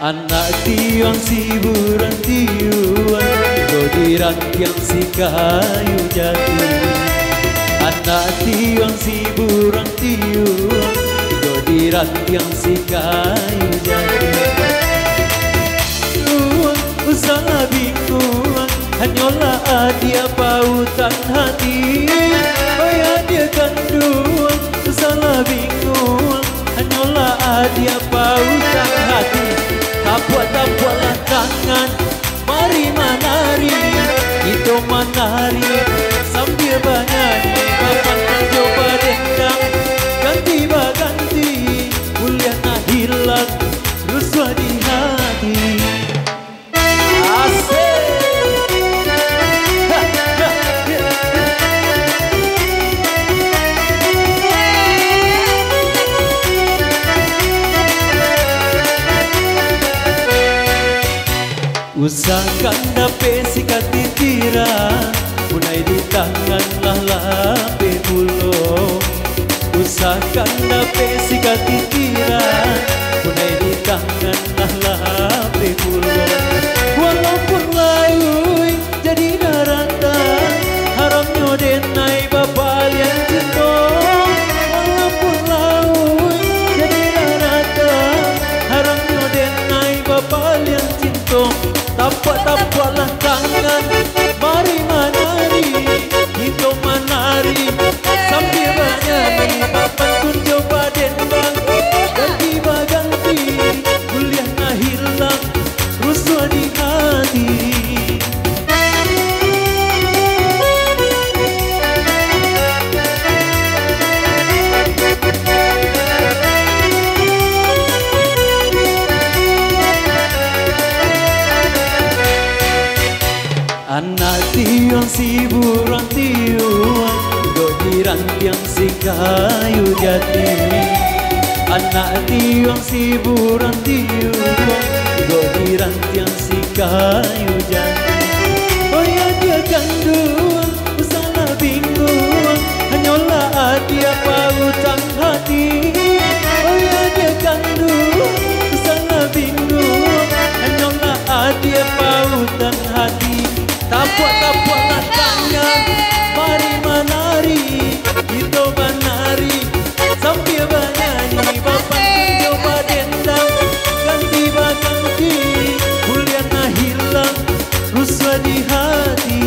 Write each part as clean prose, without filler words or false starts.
Anak tiang si buran tiuan, godiran tiang si kayu jati. Anak tiang si buran tiuan, godiran tiang si kayu jati. Luang usaha bingung, hanyalah dia pautan hati. Bayar dia kandung, usaha bingung, hanyalah dia pautan hati. Tak buatlah tangan, mari menari, kita menari sambil bernyanyi. Kapan mencoba dendam, ganti berganti, kuliah nak hilang, ruswa di hati. Usahakan dapat sikat titira, punai di tangan lah lape pulo. Usahakan dapat sikat titira, punai di tangan lah lape pulo. Walaupun laui jadi daratan, haramnya denai bapa yang cinta. Walaupun laui jadi daratan, haramnya denai bapa yang cinta. Tapak-tapaklah tangan, mari menari, kita menari sambil bernyanyi. Papan pun coba dendang, ganti berganti, kuliah nak hilang, ruswa di hati. Anak tiang si buran tiuan, godiran tiang si kayu jati. Anak tiang si buran tiuan, godiran tiang si kayu jati. Oh ya dia kandung, salah bingung, hanyalah dia pautan hati. Oh ya dia kandung, salah bingung, hanyalah dia pautan hati. Tapak-tapaklah tangan, mari menari, kita menari sambil bernyanyi. Papan coba dendam, ganti berganti, kuliah nak hilang, ruswa di hati.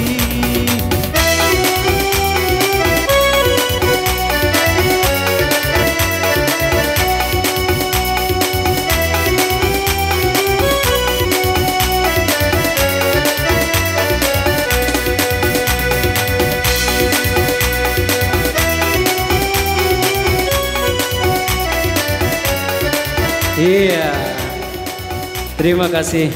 Iya, terima kasih.